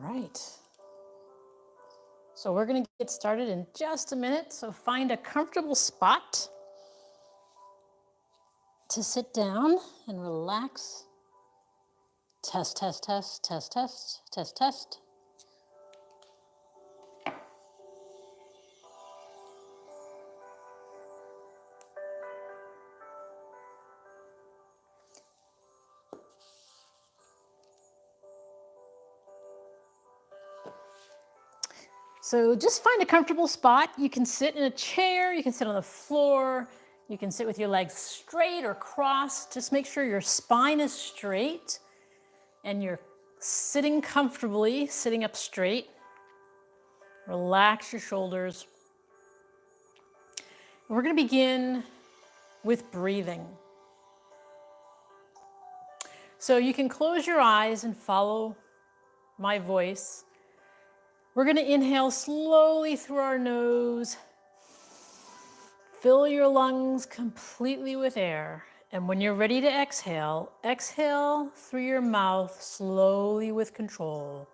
right. So we're going to get started in just a minute. So find a comfortable spot to sit down and relax. Test, test, test, test, test, test, test. So just find a comfortable spot. You can sit in a chair, you can sit on the floor, you can sit with your legs straight or crossed. Just make sure your spine is straight and you're sitting comfortably, sitting up straight. Relax your shoulders. We're going to begin with breathing. So you can close your eyes and follow my voice. We're going to inhale slowly through our nose. Fill your lungs completely with air. And when you're ready to exhale, exhale through your mouth slowly with control.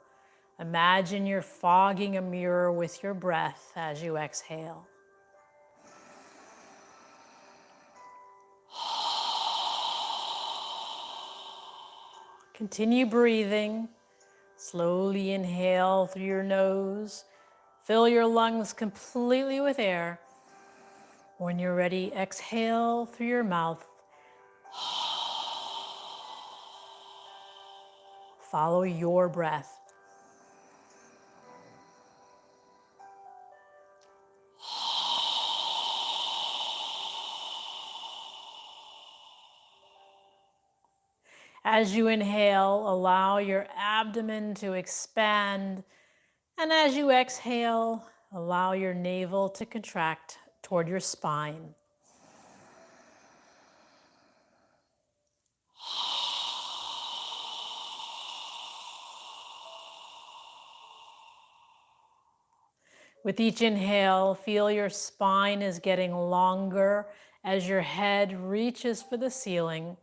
Imagine you're fogging a mirror with your breath as you exhale. Continue breathing. Slowly inhale through your nose. Fill your lungs completely with air. When you're ready, exhale through your mouth. Follow your breath. As you inhale, allow your abdomen to expand. And as you exhale, allow your navel to contract toward your spine. With each inhale, feel your spine is getting longer as your head reaches for the ceiling.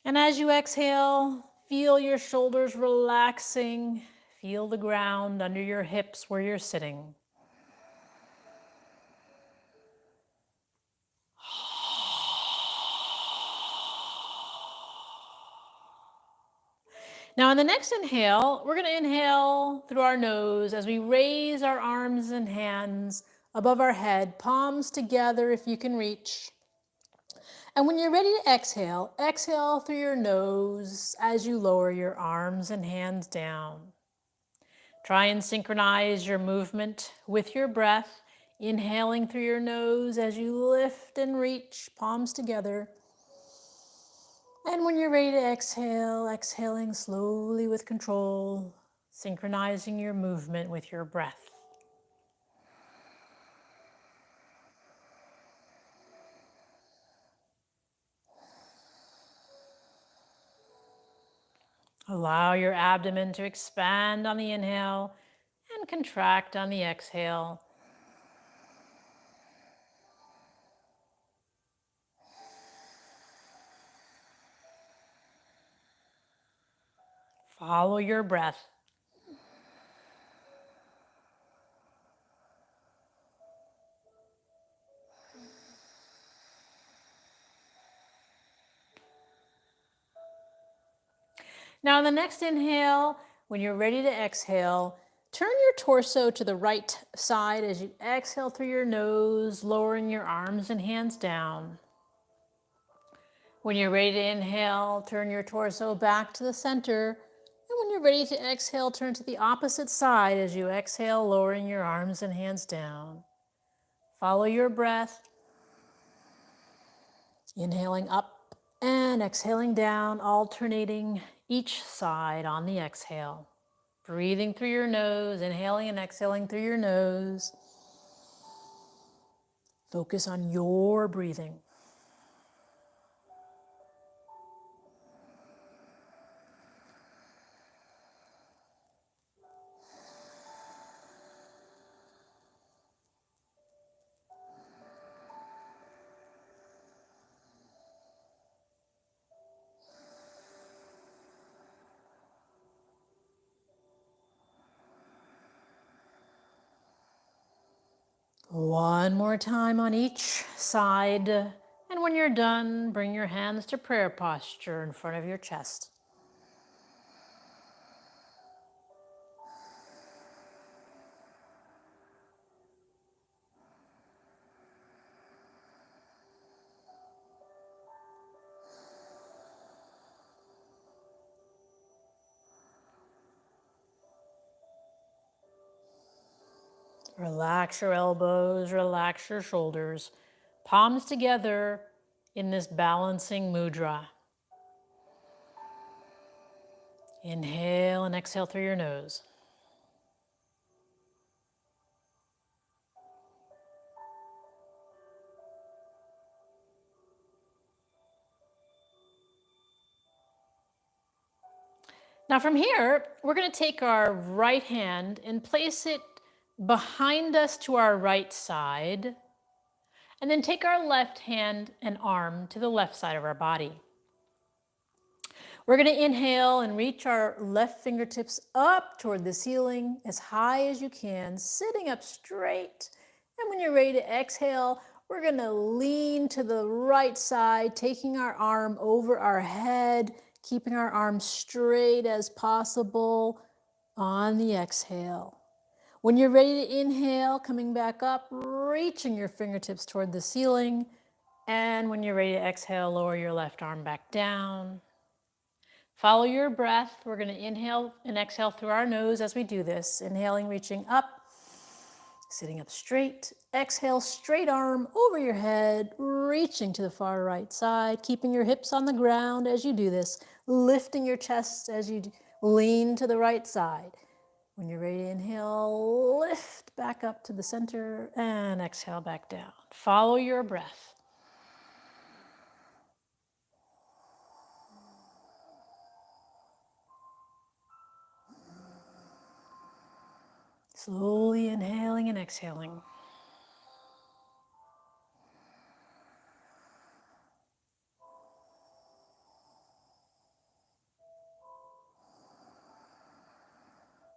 And as you exhale, feel your shoulders relaxing. Feel the ground under your hips where you're sitting. Now, on the next inhale, we're going to inhale through our nose as we raise our arms and hands above our head, palms together if you can reach. And when you're ready to exhale, exhale through your nose as you lower your arms and hands down. Try and synchronize your movement with your breath, inhaling through your nose as you lift and reach, palms together. And when you're ready to exhale, exhaling slowly with control, synchronizing your movement with your breath. Allow your abdomen to expand on the inhale and contract on the exhale. Follow your breath. Now, on the next inhale, when you're ready to exhale, turn your torso to the right side as you exhale through your nose, lowering your arms and hands down. When you're ready to inhale, turn your torso back to the center. And when you're ready to exhale, turn to the opposite side as you exhale, lowering your arms and hands down. Follow your breath. Inhaling up and exhaling down, alternating each side on the exhale. Breathing through your nose, inhaling and exhaling through your nose. Focus on your breathing. One more time on each side. And when you're done, bring your hands to prayer posture in front of your chest. Relax your elbows, relax your shoulders, palms together in this balancing mudra. Inhale and exhale through your nose. Now from here, we're going to take our right hand and place it behind us to our right side, and then take our left hand and arm to the left side of our body. We're going to inhale and reach our left fingertips up toward the ceiling as high as you can, sitting up straight. And when you're ready to exhale, we're going to lean to the right side, taking our arm over our head, keeping our arm straight as possible on the exhale. When you're ready to inhale, coming back up, reaching your fingertips toward the ceiling. And when you're ready to exhale, lower your left arm back down. Follow your breath. We're going to inhale and exhale through our nose as we do this. Inhaling, reaching up, sitting up straight. Exhale, straight arm over your head, reaching to the far right side, keeping your hips on the ground as you do this, lifting your chest as you lean to the right side. When you're ready to inhale, lift back up to the center and exhale back down. Follow your breath. Slowly inhaling and exhaling.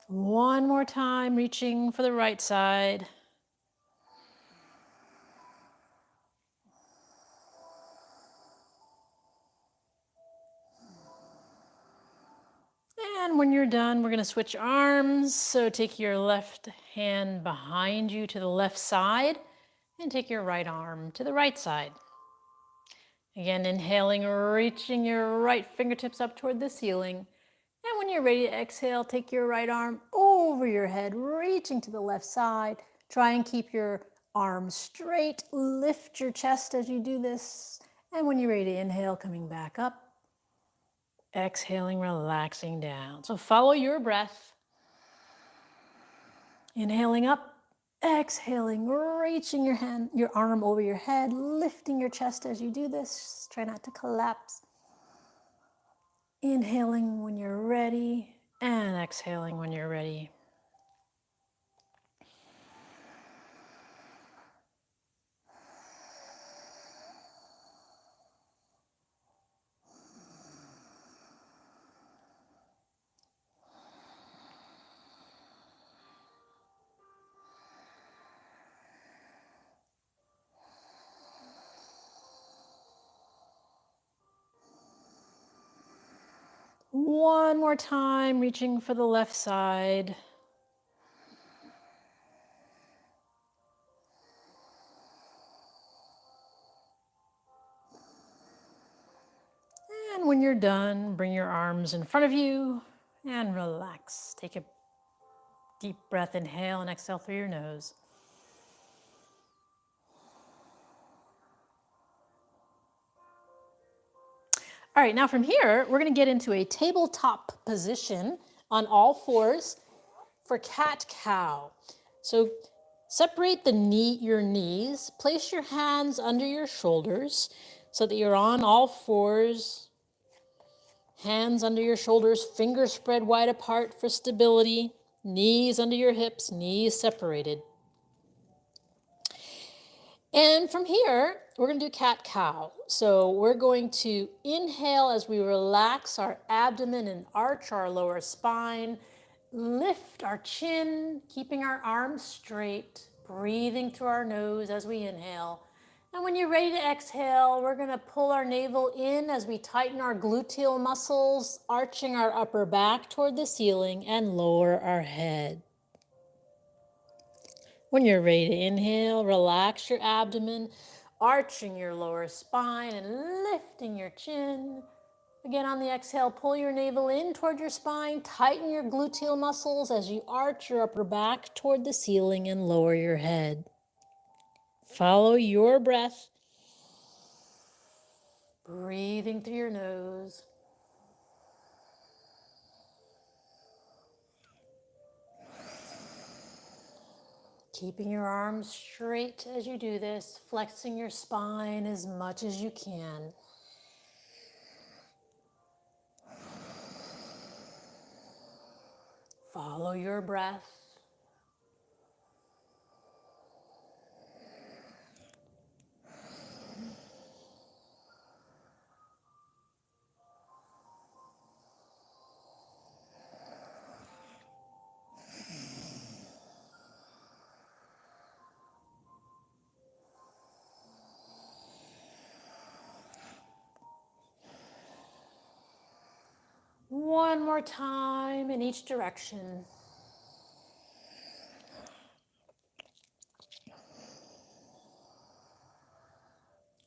One more time, reaching for the right side. And when you're done, we're going to switch arms. So take your left hand behind you to the left side and take your right arm to the right side. Again, inhaling, reaching your right fingertips up toward the ceiling. And when you're ready to exhale, take your right arm over your head, reaching to the left side. Try and keep your arms straight. Lift your chest as you do this. And when you're ready to inhale, coming back up. Exhaling, relaxing down. So follow your breath. Inhaling up, exhaling, reaching your arm over your head, lifting your chest as you do this. Try not to collapse. Inhaling when you're ready and exhaling when you're ready. One more time, reaching for the left side. And when you're done, bring your arms in front of you and relax. Take a deep breath, inhale and exhale through your nose. All right, now from here, we're going to get into a tabletop position on all fours for cat-cow. So separate your knees, place your hands under your shoulders so that you're on all fours, hands under your shoulders, fingers spread wide apart for stability, knees under your hips, knees separated. And from here, we're going to do cat-cow. So we're going to inhale as we relax our abdomen and arch our lower spine. Lift our chin, keeping our arms straight. breathing through our nose as we inhale. And when you're ready to exhale, we're going to pull our navel in as we tighten our gluteal muscles, arching our upper back toward the ceiling and lower our head. When you're ready to inhale, relax your abdomen, arching your lower spine and lifting your chin. Again, on the exhale, pull your navel in toward your spine, tighten your gluteal muscles as you arch your upper back toward the ceiling and lower your head. Follow your breath, breathing through your nose. Keeping your arms straight as you do this, flexing your spine as much as you can. Follow your breath. One more time in each direction.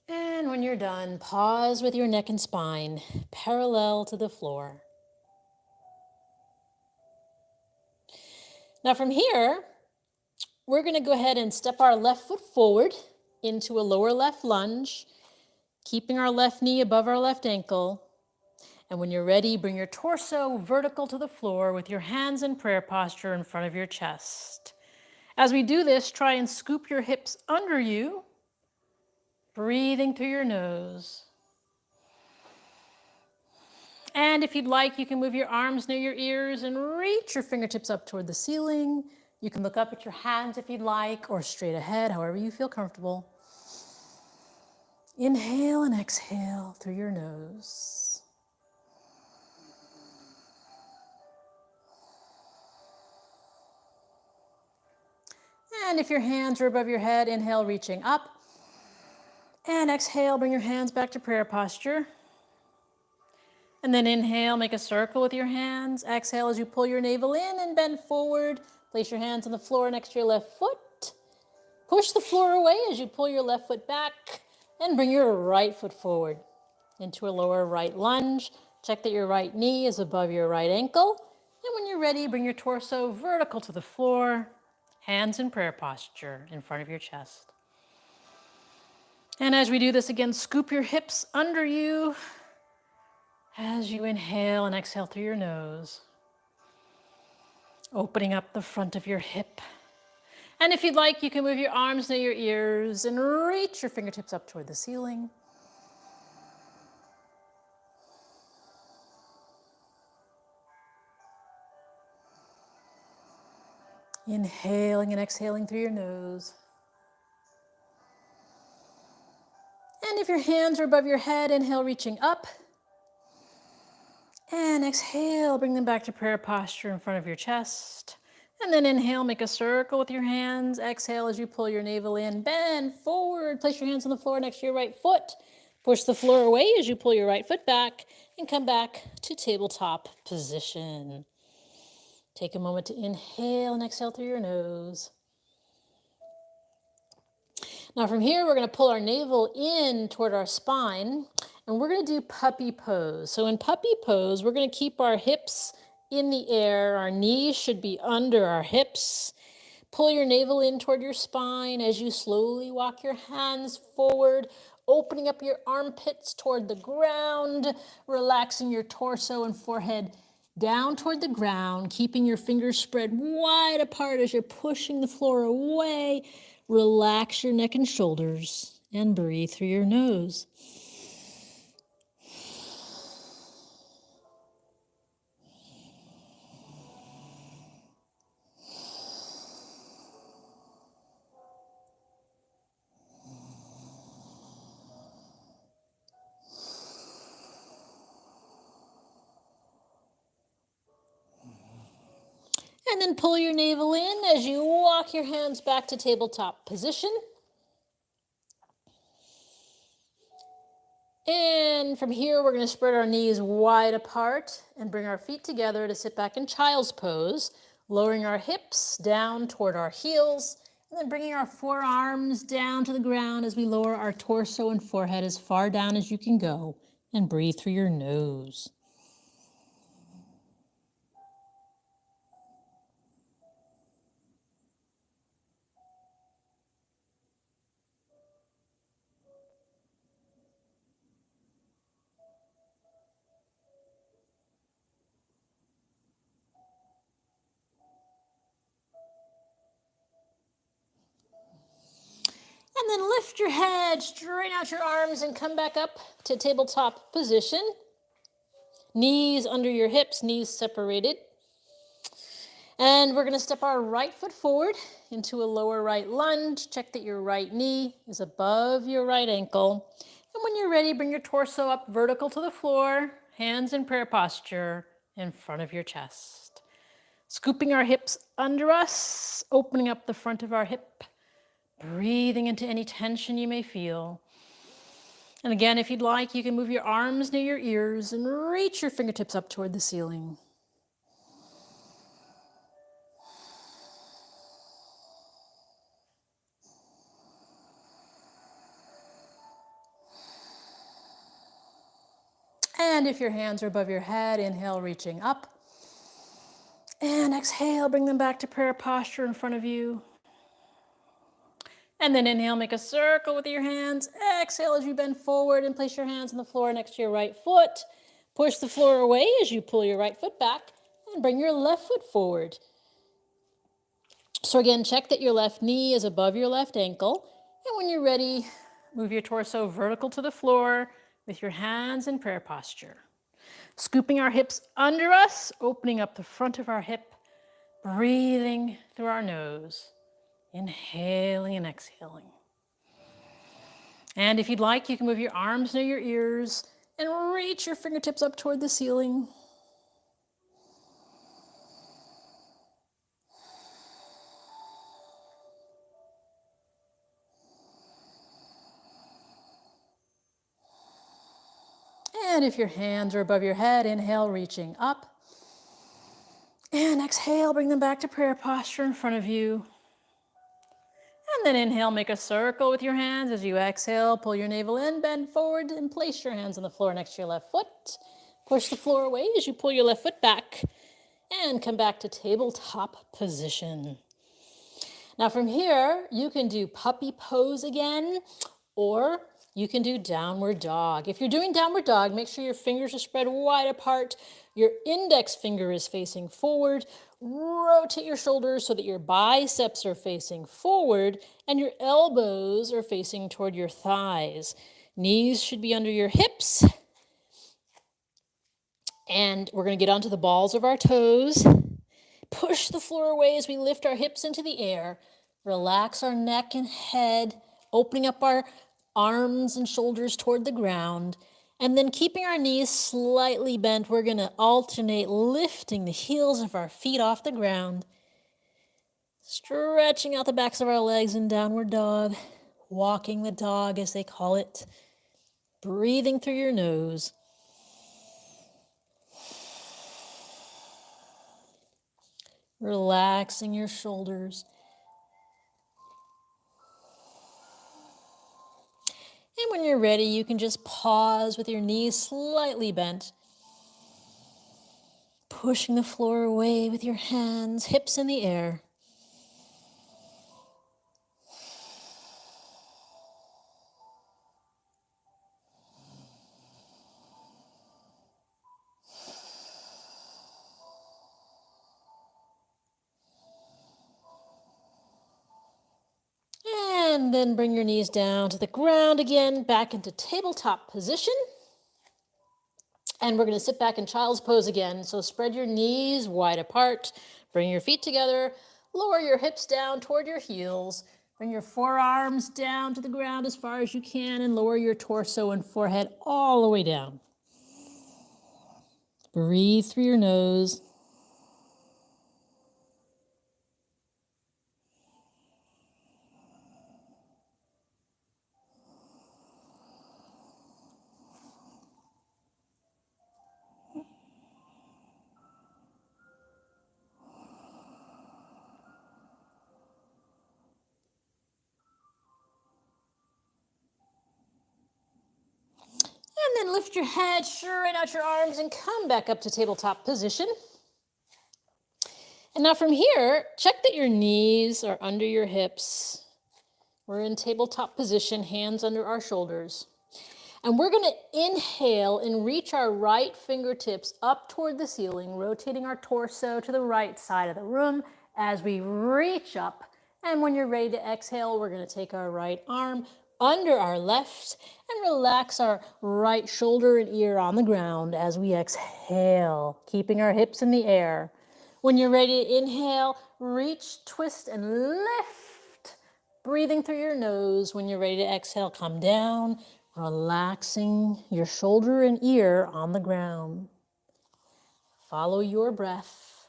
And when you're done, pause with your neck and spine parallel to the floor. Now from here, we're going to go ahead and step our left foot forward into a lower left lunge, keeping our left knee above our left ankle. And when you're ready, bring your torso vertical to the floor with your hands in prayer posture in front of your chest. As we do this, try and scoop your hips under you, breathing through your nose. And if you'd like, you can move your arms near your ears and reach your fingertips up toward the ceiling. You can look up at your hands if you'd like, or straight ahead, however you feel comfortable. Inhale and exhale through your nose. And if your hands are above your head, inhale, reaching up. And exhale, bring your hands back to prayer posture. And then inhale, make a circle with your hands. Exhale as you pull your navel in and bend forward. Place your hands on the floor next to your left foot. Push the floor away as you pull your left foot back and bring your right foot forward into a lower right lunge. Check that your right knee is above your right ankle. And when you're ready, bring your torso vertical to the floor, hands in prayer posture in front of your chest. And as we do this again, scoop your hips under you as you inhale and exhale through your nose, opening up the front of your hip. And if you'd like, you can move your arms near your ears and reach your fingertips up toward the ceiling. Inhaling and exhaling through your nose. And if your hands are above your head, inhale, reaching up. And exhale, bring them back to prayer posture in front of your chest. And then inhale, make a circle with your hands. Exhale as you pull your navel in, bend forward. Place your hands on the floor next to your right foot. Push the floor away as you pull your right foot back and come back to tabletop position. Take a moment to inhale and exhale through your nose. Now from here, we're going to pull our navel in toward our spine, and we're going to do puppy pose. So in puppy pose, we're going to keep our hips in the air. Our knees should be under our hips. Pull your navel in toward your spine as you slowly walk your hands forward, opening up your armpits toward the ground, relaxing your torso and forehead down toward the ground, keeping your fingers spread wide apart as you're pushing the floor away. Relax your neck and shoulders and breathe through your nose. And And then pull your navel in as you walk your hands back to tabletop position. And from here, we're going to spread our knees wide apart and bring our feet together to sit back in child's pose, lowering our hips down toward our heels, and then bringing our forearms down to the ground as we lower our torso and forehead as far down as you can go, and breathe through your nose. And then lift your head, straighten out your arms, and come back up to tabletop position. Knees under your hips, knees separated. And we're going to step our right foot forward into a lower right lunge. Check that your right knee is above your right ankle. And when you're ready, bring your torso up vertical to the floor, hands in prayer posture in front of your chest. Scooping our hips under us, opening up the front of our hip. Breathing into any tension you may feel. And again, if you'd like, you can move your arms near your ears and reach your fingertips up toward the ceiling. And if your hands are above your head, inhale, reaching up. And exhale, bring them back to prayer posture in front of you. And then inhale, make a circle with your hands. Exhale as you bend forward and place your hands on the floor next to your right foot. Push the floor away as you pull your right foot back and bring your left foot forward. So again, check that your left knee is above your left ankle. And when you're ready, move your torso vertical to the floor with your hands in prayer posture. Scooping our hips under us, opening up the front of our hip, breathing through our nose. Inhaling and exhaling. And if you'd like, you can move your arms near your ears and reach your fingertips up toward the ceiling. And if your hands are above your head, inhale, reaching up. And exhale, bring them back to prayer posture in front of you. And then inhale, make a circle with your hands. As you exhale, pull your navel in, bend forward, and place your hands on the floor next to your left foot. Push the floor away as you pull your left foot back and come back to tabletop position. Now from here, you can do puppy pose again, or you can do downward dog. If you're doing downward dog, make sure your fingers are spread wide apart. Your index finger is facing forward. Rotate your shoulders so that your biceps are facing forward and your elbows are facing toward your thighs. Knees should be under your hips. And we're going to get onto the balls of our toes. Push the floor away as we lift our hips into the air. Relax our neck and head, opening up our arms and shoulders toward the ground. And then keeping our knees slightly bent, we're going to alternate lifting the heels of our feet off the ground, stretching out the backs of our legs in downward dog, walking the dog as they call it, breathing through your nose. Relaxing your shoulders. And when you're ready, you can just pause with your knees slightly bent. Pushing the floor away with your hands, hips in the air. And then bring your knees down to the ground again, back into tabletop position. And we're going to sit back in child's pose again. So spread your knees wide apart, bring your feet together, lower your hips down toward your heels, bring your forearms down to the ground as far as you can, and lower your torso and forehead all the way down. Breathe through your nose. then lift your head, straighten out your arms, and come back up to tabletop position. And now from here, check that your knees are under your hips. We're in tabletop position, hands under our shoulders. And we're going to inhale and reach our right fingertips up toward the ceiling, rotating our torso to the right side of the room as we reach up. And when you're ready to exhale, we're going to take our right arm under our left and relax our right shoulder and ear on the ground as we exhale, keeping our hips in the air. When you're ready to inhale, reach, twist, and lift. Breathing through your nose. When you're ready to exhale, come down, relaxing your shoulder and ear on the ground. Follow your breath.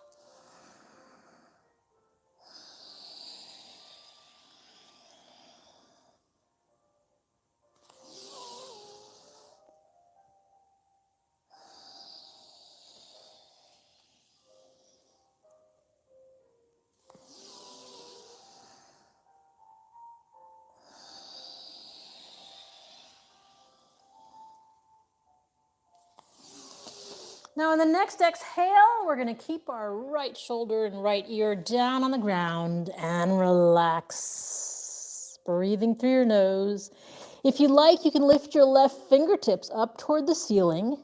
Now, in the next exhale, we're going to keep our right shoulder and right ear down on the ground and relax. Breathing through your nose. If you like, you can lift your left fingertips up toward the ceiling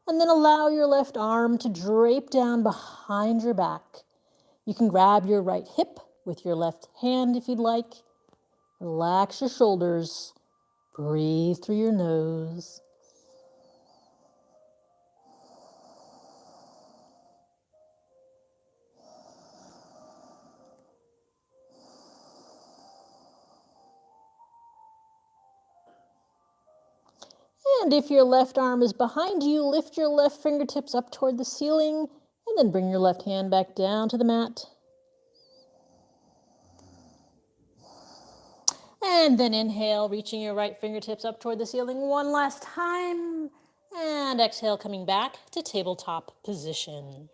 and then allow your left arm to drape down behind your back. You can grab your right hip with your left hand if you'd like. Relax your shoulders. Breathe through your nose. And if your left arm is behind you, lift your left fingertips up toward the ceiling and then bring your left hand back down to the mat. And then inhale, reaching your right fingertips up toward the ceiling one last time. And exhale, coming back to tabletop position.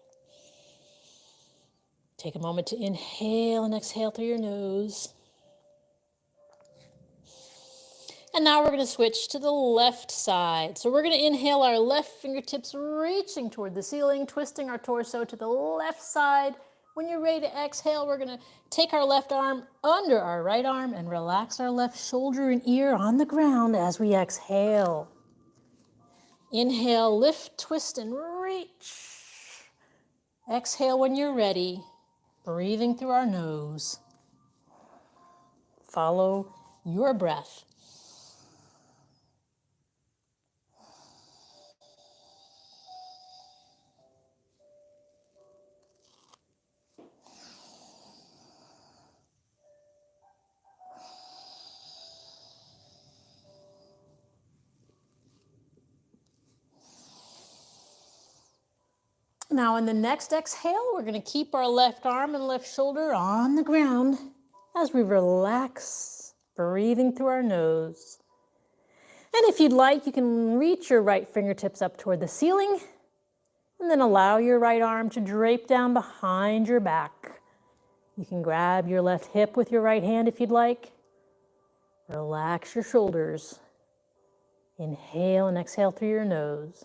Take a moment to inhale and exhale through your nose. And now we're going to switch to the left side. So we're going to inhale our left fingertips reaching toward the ceiling, twisting our torso to the left side. When you're ready to exhale, we're going to take our left arm under our right arm and relax our left shoulder and ear on the ground as we exhale. Inhale, lift, twist, and reach. Exhale when you're ready, breathing through our nose. Follow your breath. Now, in the next exhale, we're going to keep our left arm and left shoulder on the ground as we relax, breathing through our nose. And if you'd like, you can reach your right fingertips up toward the ceiling and then allow your right arm to drape down behind your back. You can grab your left hip with your right hand if you'd like. Relax your shoulders. Inhale and exhale through your nose.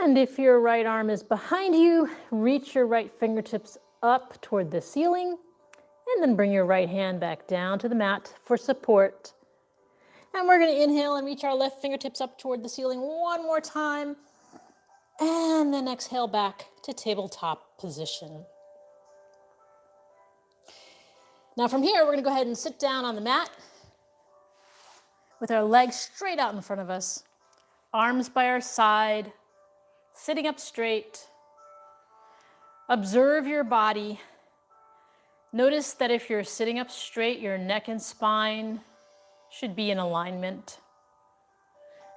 And if your right arm is behind you, reach your right fingertips up toward the ceiling and then bring your right hand back down to the mat for support. And we're going to inhale and reach our left fingertips up toward the ceiling one more time. And then exhale back to tabletop position. Now from here, we're going to go ahead and sit down on the mat with our legs straight out in front of us, arms by our side, sitting up straight. Observe your body. Notice that if you're sitting up straight, your neck and spine should be in alignment.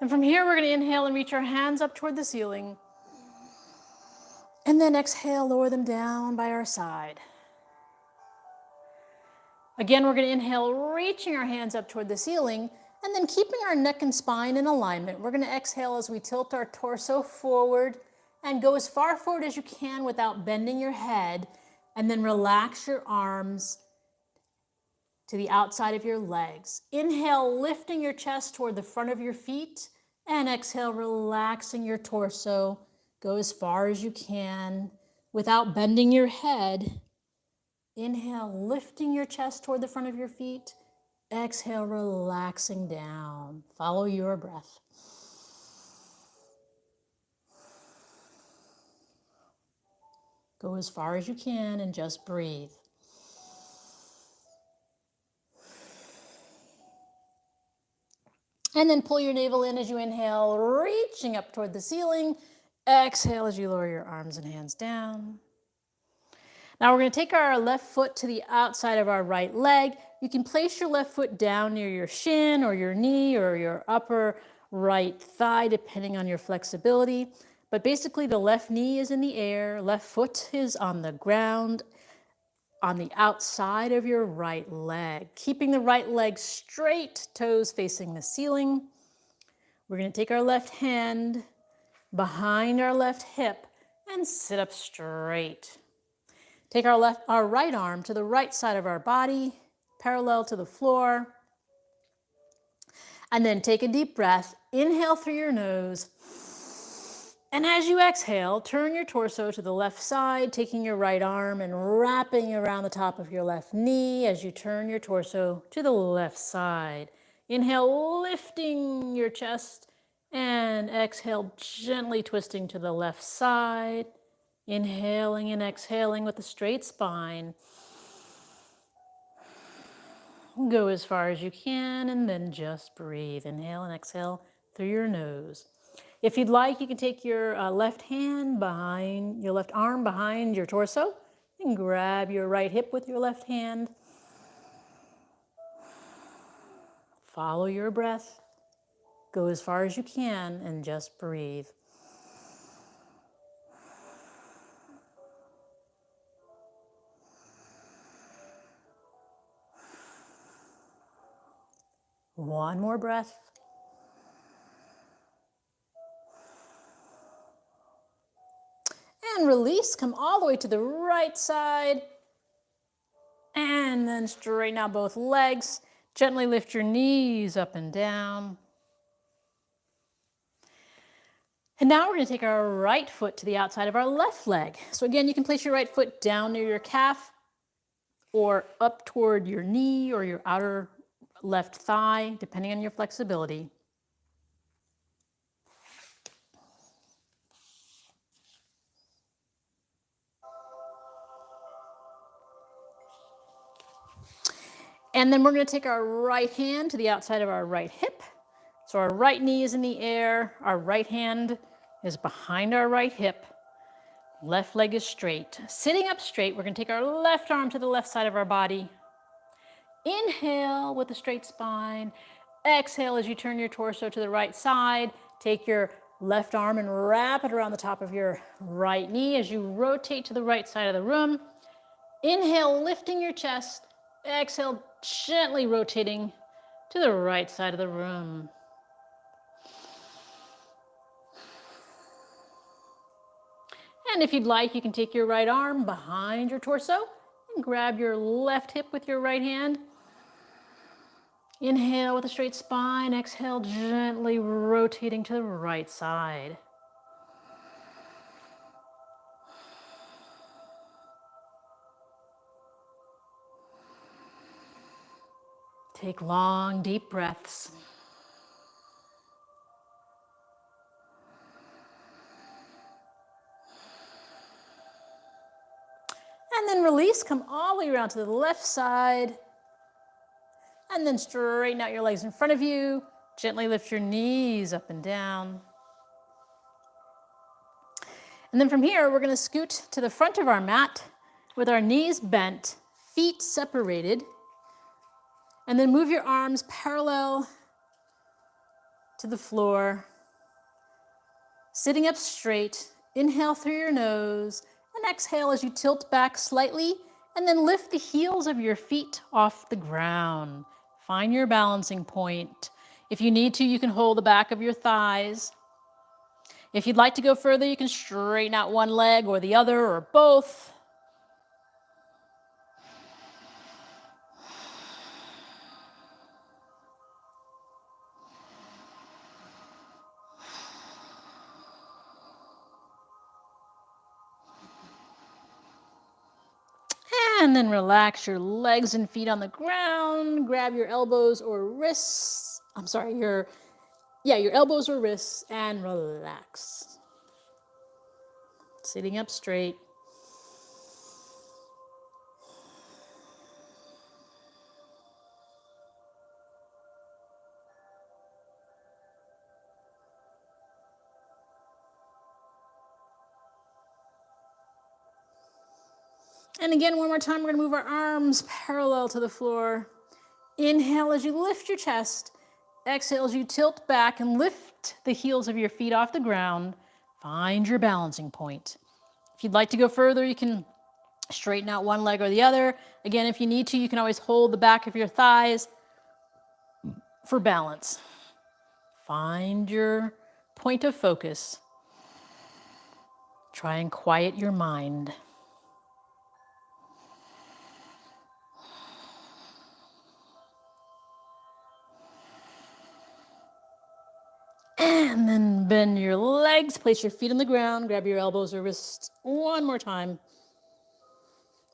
And from here, we're going to inhale and reach our hands up toward the ceiling. And then exhale, lower them down by our side. Again, we're going to inhale, reaching our hands up toward the ceiling. And then keeping our neck and spine in alignment, we're going to exhale as we tilt our torso forward and go as far forward as you can without bending your head, and then relax your arms to the outside of your legs. Inhale, lifting your chest toward the front of your feet, and exhale, relaxing your torso. Go as far as you can without bending your head. Inhale, lifting your chest toward the front of your feet. Exhale, relaxing down. Follow your breath. Go as far as you can and just breathe. And then pull your navel in as you inhale, reaching up toward the ceiling. Exhale as you lower your arms and hands down. Now we're going to take our left foot to the outside of our right leg. You can place your left foot down near your shin or your knee or your upper right thigh, depending on your flexibility. But basically the left knee is in the air, left foot is on the ground, on the outside of your right leg. Keeping the right leg straight, toes facing the ceiling. We're going to take our left hand behind our left hip and sit up straight. Take our right arm to the right side of our body, parallel to the floor. And then take a deep breath. Inhale through your nose. And as you exhale, turn your torso to the left side, taking your right arm and wrapping around the top of your left knee as you turn your torso to the left side. Inhale, lifting your chest, and exhale, gently twisting to the left side. Inhaling and exhaling with a straight spine. Go as far as you can and then just breathe. Inhale and exhale through your nose. If you'd like, you can take your left hand behind, your left arm behind your torso and grab your right hip with your left hand. Follow your breath. Go as far as you can and just breathe. One more breath. And release, come all the way to the right side. And then straighten out both legs. Gently lift your knees up and down. And now we're going to take our right foot to the outside of our left leg. So again, you can place your right foot down near your calf or up toward your knee or your outer left thigh, depending on your flexibility. And then we're going to take our right hand to the outside of our right hip. So our right knee is in the air, our right hand is behind our right hip, left leg is straight. Sitting up straight, we're going to take our left arm to the left side of our body. Inhale with a straight spine. Exhale as you turn your torso to the right side. Take your left arm and wrap it around the top of your right knee as you rotate to the right side of the room. Inhale, lifting your chest. Exhale, gently rotating to the right side of the room. And if you'd like, you can take your right arm behind your torso and grab your left hip with your right hand. Inhale with a straight spine. Exhale, gently rotating to the right side. Take long, deep breaths. And then release, come all the way around to the left side. And then straighten out your legs in front of you. Gently lift your knees up and down. And then from here, we're going to scoot to the front of our mat with our knees bent, feet separated. And then move your arms parallel to the floor. Sitting up straight, inhale through your nose and exhale as you tilt back slightly and then lift the heels of your feet off the ground. Find your balancing point. If you need to, you can hold the back of your thighs. If you'd like to go further, you can straighten out one leg or the other or both. And then relax your legs and feet on the ground. Grab your elbows or wrists. Your elbows or wrists and relax. Sitting up straight. And again, one more time, we're gonna move our arms parallel to the floor. Inhale as you lift your chest. Exhale as you tilt back and lift the heels of your feet off the ground. Find your balancing point. If you'd like to go further, you can straighten out one leg or the other. Again, if you need to, you can always hold the back of your thighs for balance. Find your point of focus. Try and quiet your mind. And then bend your legs, place your feet on the ground, grab your elbows or wrists one more time,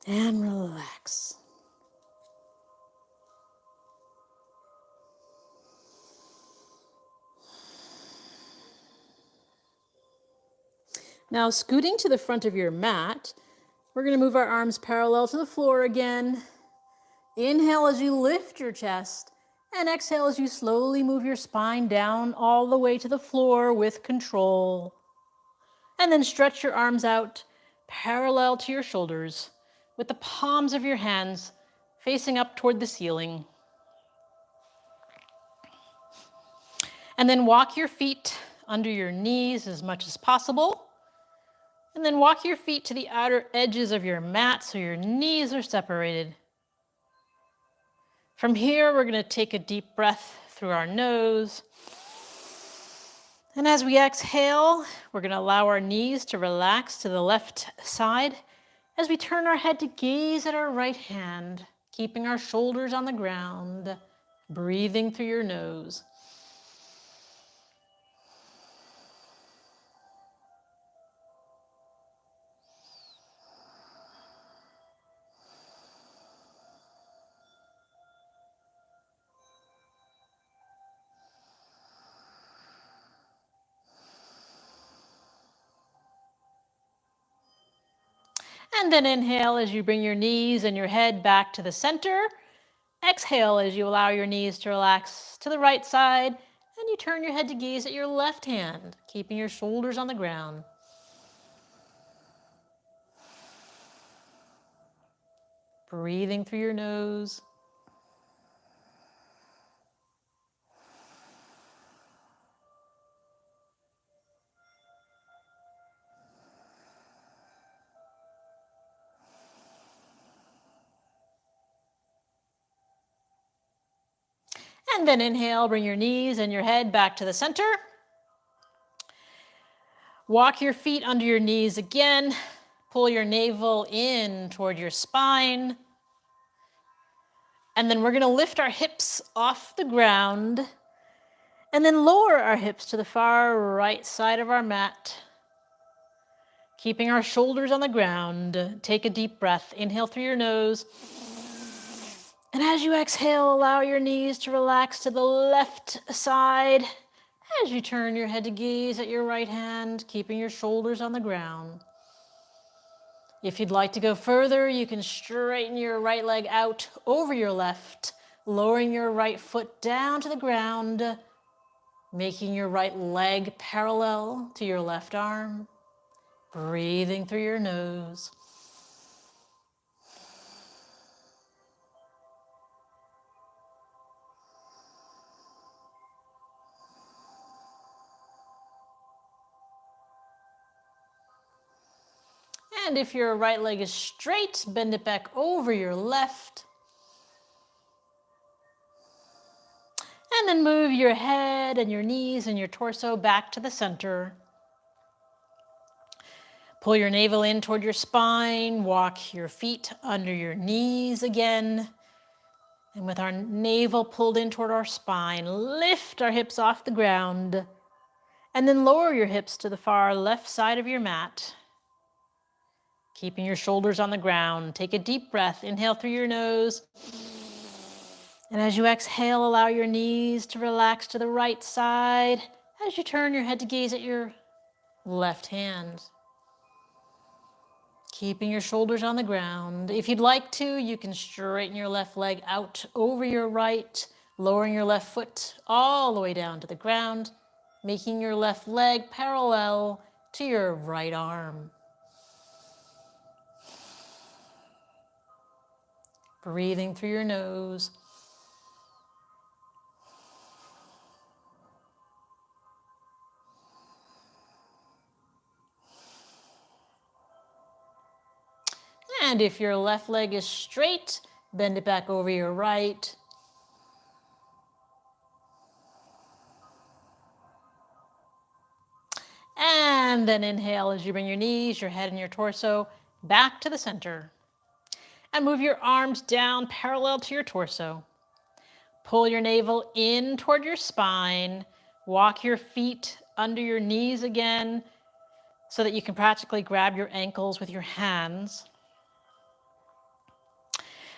and relax. Now, scooting to the front of your mat, we're going to move our arms parallel to the floor again. Inhale as you lift your chest, and exhale as you slowly move your spine down all the way to the floor with control. And then stretch your arms out parallel to your shoulders with the palms of your hands facing up toward the ceiling. And then walk your feet under your knees as much as possible. And then walk your feet to the outer edges of your mat so your knees are separated. From here, we're going to take a deep breath through our nose. And as we exhale, we're going to allow our knees to relax to the left side as we turn our head to gaze at our right hand, keeping our shoulders on the ground, breathing through your nose. And then inhale as you bring your knees and your head back to the center. Exhale as you allow your knees to relax to the right side, and you turn your head to gaze at your left hand, keeping your shoulders on the ground. Breathing through your nose. And then inhale, bring your knees and your head back to the center. Walk your feet under your knees again. Pull your navel in toward your spine. And then we're going to lift our hips off the ground and then lower our hips to the far right side of our mat. Keeping our shoulders on the ground. Take a deep breath. Inhale through your nose. And as you exhale, allow your knees to relax to the left side as you turn your head to gaze at your right hand, keeping your shoulders on the ground. If you'd like to go further, you can straighten your right leg out over your left, lowering your right foot down to the ground, making your right leg parallel to your left arm, breathing through your nose. And if your right leg is straight, bend it back over your left. And then move your head and your knees and your torso back to the center. Pull your navel in toward your spine. Walk your feet under your knees again. And with our navel pulled in toward our spine, lift our hips off the ground. And then lower your hips to the far left side of your mat. Keeping your shoulders on the ground. Take a deep breath. Inhale through your nose. And as you exhale, allow your knees to relax to the right side as you turn your head to gaze at your left hand. Keeping your shoulders on the ground. If you'd like to, you can straighten your left leg out over your right, lowering your left foot all the way down to the ground, making your left leg parallel to your right arm. Breathing through your nose. And if your left leg is straight, bend it back over your right. And then inhale as you bring your knees, your head, and your torso back to the center. And move your arms down parallel to your torso. Pull your navel in toward your spine. Walk your feet under your knees again so that you can practically grab your ankles with your hands.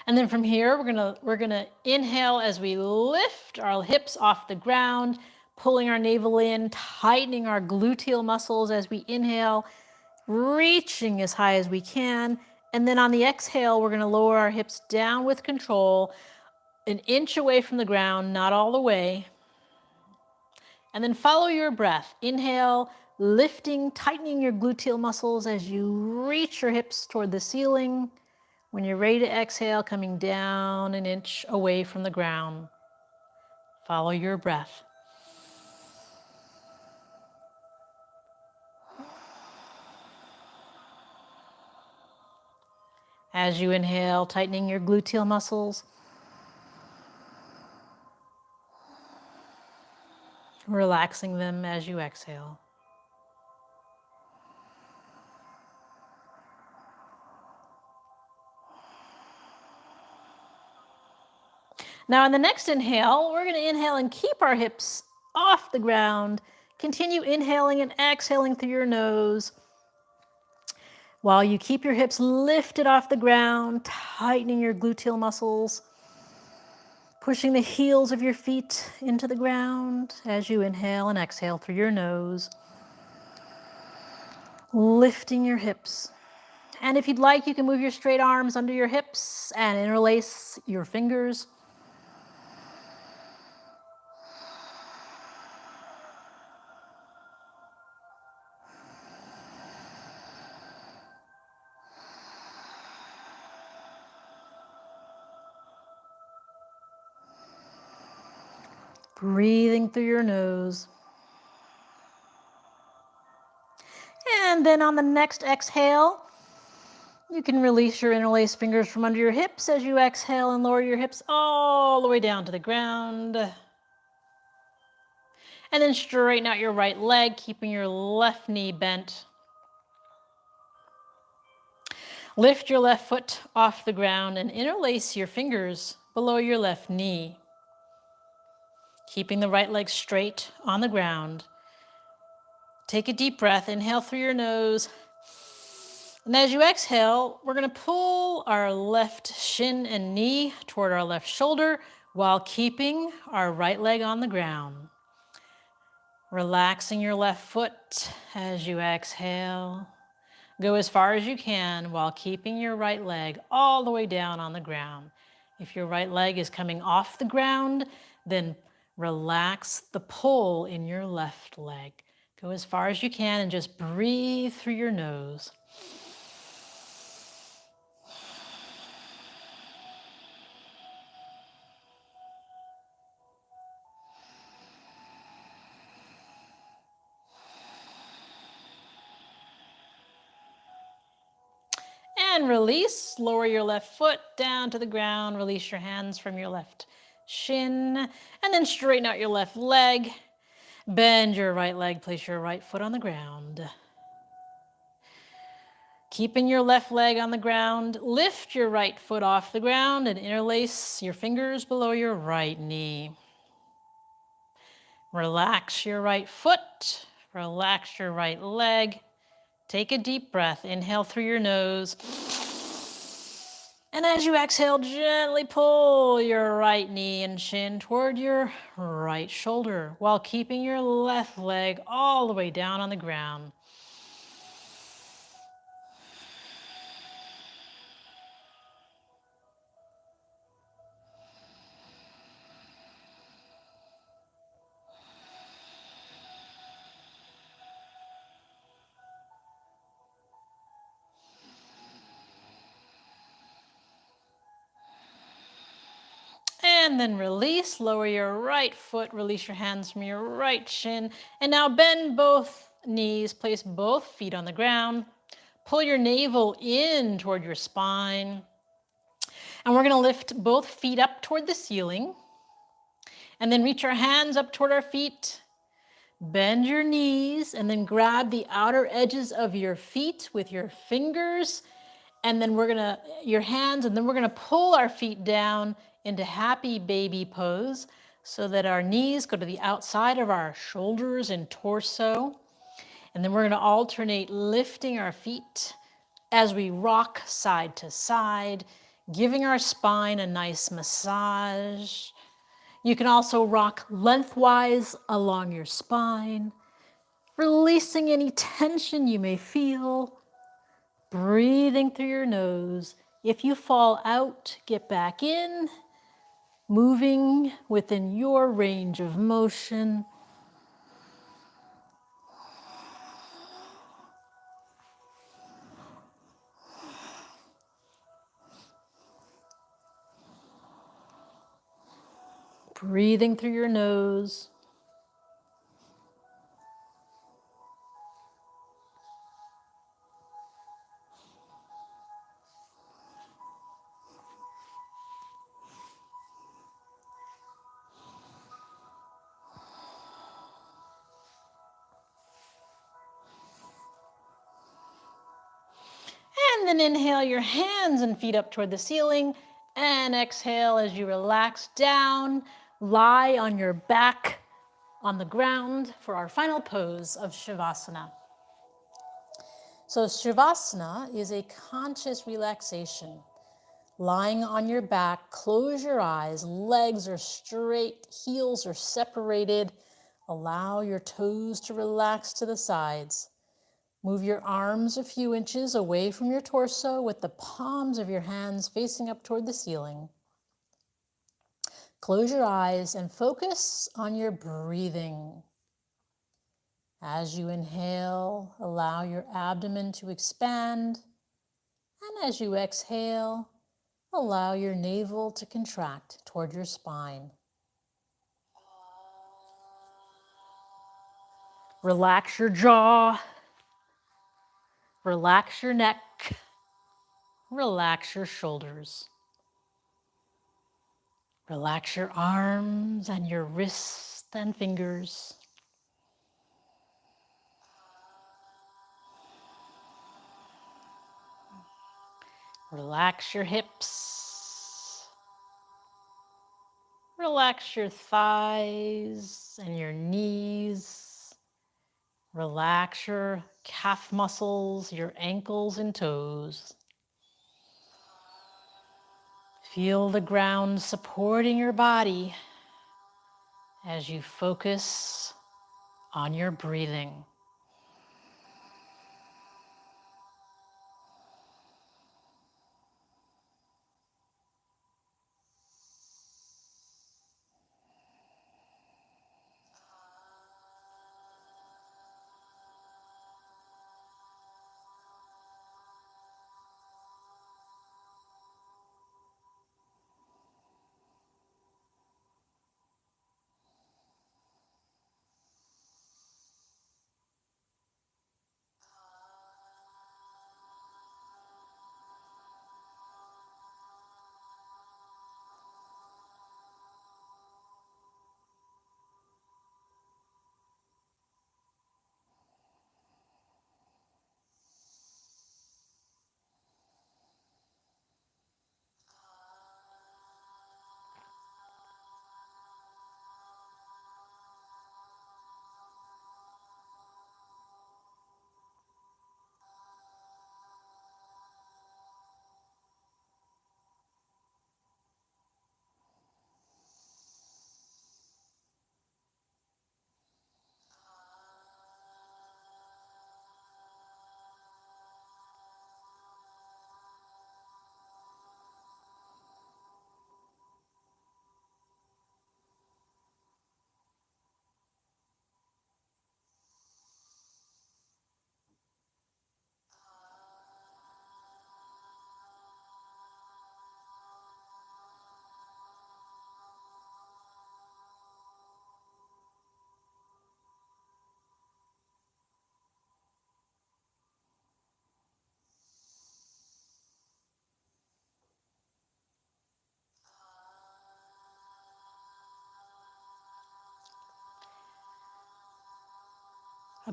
And then from here, we're gonna inhale as we lift our hips off the ground, pulling our navel in, tightening our gluteal muscles as we inhale, reaching as high as we can. And then on the exhale, we're gonna lower our hips down with control, an inch away from the ground, not all the way. And then follow your breath. Inhale, lifting, tightening your gluteal muscles as you reach your hips toward the ceiling. When you're ready to exhale, coming down an inch away from the ground. Follow your breath. As you inhale, tightening your gluteal muscles. Relaxing them as you exhale. Now in the next inhale, we're going to inhale and keep our hips off the ground. Continue inhaling and exhaling through your nose while you keep your hips lifted off the ground, tightening your gluteal muscles, pushing the heels of your feet into the ground as you inhale and exhale through your nose, lifting your hips. And if you'd like, you can move your straight arms under your hips and interlace your fingers. Breathing through your nose. And then on the next exhale, you can release your interlaced fingers from under your hips as you exhale and lower your hips all the way down to the ground. And then straighten out your right leg, keeping your left knee bent. Lift your left foot off the ground and interlace your fingers below your left knee. Keeping the right leg straight on the ground. Take a deep breath, inhale through your nose. And as you exhale, we're going to pull our left shin and knee toward our left shoulder while keeping our right leg on the ground. Relaxing your left foot as you exhale. Go as far as you can while keeping your right leg all the way down on the ground. If your right leg is coming off the ground, then relax the pull in your left leg. Go as far as you can and just breathe through your nose. And release, lower your left foot down to the ground, release your hands from your left shin, and then straighten out your left leg. Bend your right leg, place your right foot on the ground. Keeping your left leg on the ground, lift your right foot off the ground and interlace your fingers below your right knee. Relax your right foot, relax your right leg. Take a deep breath. Inhale through your nose. And as you exhale, gently pull your right knee and shin toward your right shoulder while keeping your left leg all the way down on the ground. And then release, lower your right foot, release your hands from your right shin. And now bend both knees, place both feet on the ground. Pull your navel in toward your spine. And we're gonna lift both feet up toward the ceiling. And then reach our hands up toward our feet. Bend your knees and then grab the outer edges of your feet with your fingers. And then your hands, and then we're gonna pull our feet down into happy baby pose so that our knees go to the outside of our shoulders and torso. And then we're gonna alternate lifting our feet as we rock side to side, giving our spine a nice massage. You can also rock lengthwise along your spine, releasing any tension you may feel. Breathing through your nose. If you fall out, get back in, moving within your range of motion. Breathing through your nose. And then inhale your hands and feet up toward the ceiling. And exhale as you relax down. Lie on your back on the ground for our final pose of Shavasana. So Srivasna is a conscious relaxation. Lying on your back, close your eyes, legs are straight, heels are separated. Allow your toes to relax to the sides. Move your arms a few inches away from your torso with the palms of your hands facing up toward the ceiling. Close your eyes and focus on your breathing. As you inhale, allow your abdomen to expand. And as you exhale, allow your navel to contract toward your spine. Relax your jaw. Relax your neck. Relax your shoulders. Relax your arms and your wrists and fingers. Relax your hips. Relax your thighs and your knees. Relax your calf muscles, your ankles and toes. Feel the ground supporting your body as you focus on your breathing.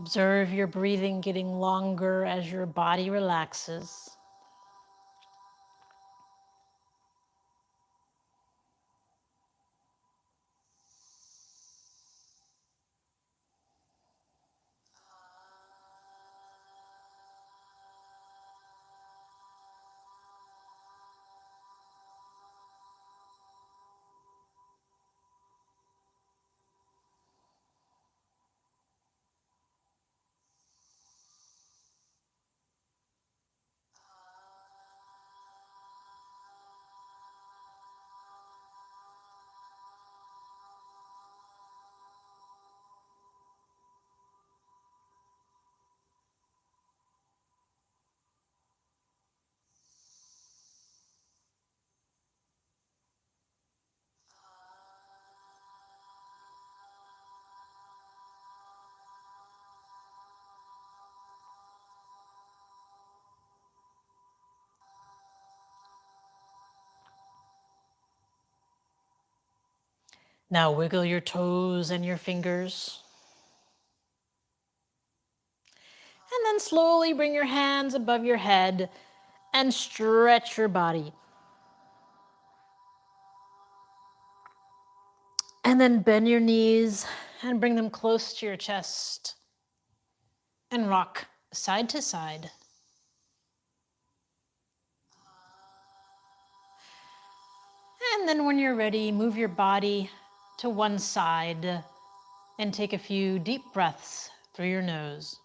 Observe your breathing getting longer as your body relaxes. Now wiggle your toes and your fingers. And then slowly bring your hands above your head and stretch your body. And then bend your knees and bring them close to your chest and rock side to side. And then when you're ready, move your body to one side and take a few deep breaths through your nose.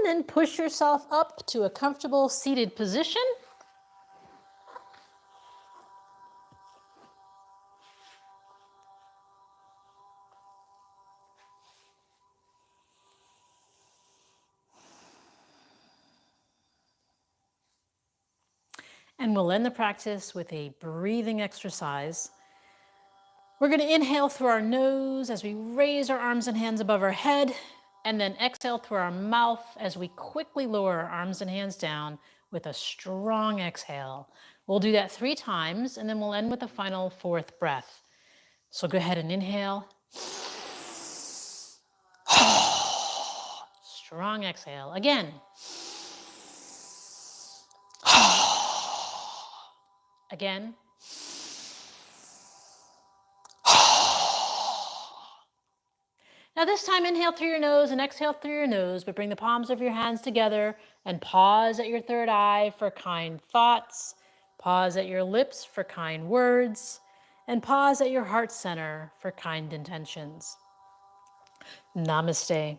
And then push yourself up to a comfortable seated position. And we'll end the practice with a breathing exercise. We're going to inhale through our nose as we raise our arms and hands above our head, and then exhale through our mouth as we quickly lower our arms and hands down with a strong exhale. We'll do that 3 times, and then we'll end with a final 4th breath. So go ahead and inhale. Strong exhale. Again. Again. Now this time, inhale through your nose and exhale through your nose, but bring the palms of your hands together and pause at your third eye for kind thoughts, pause at your lips for kind words, and pause at your heart center for kind intentions. Namaste.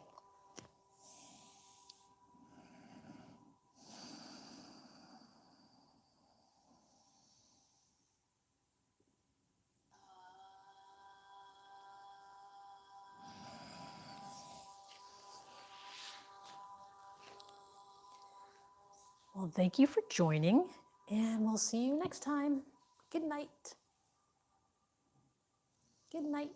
Well, thank you for joining, and we'll see you next time. Good night. Good night.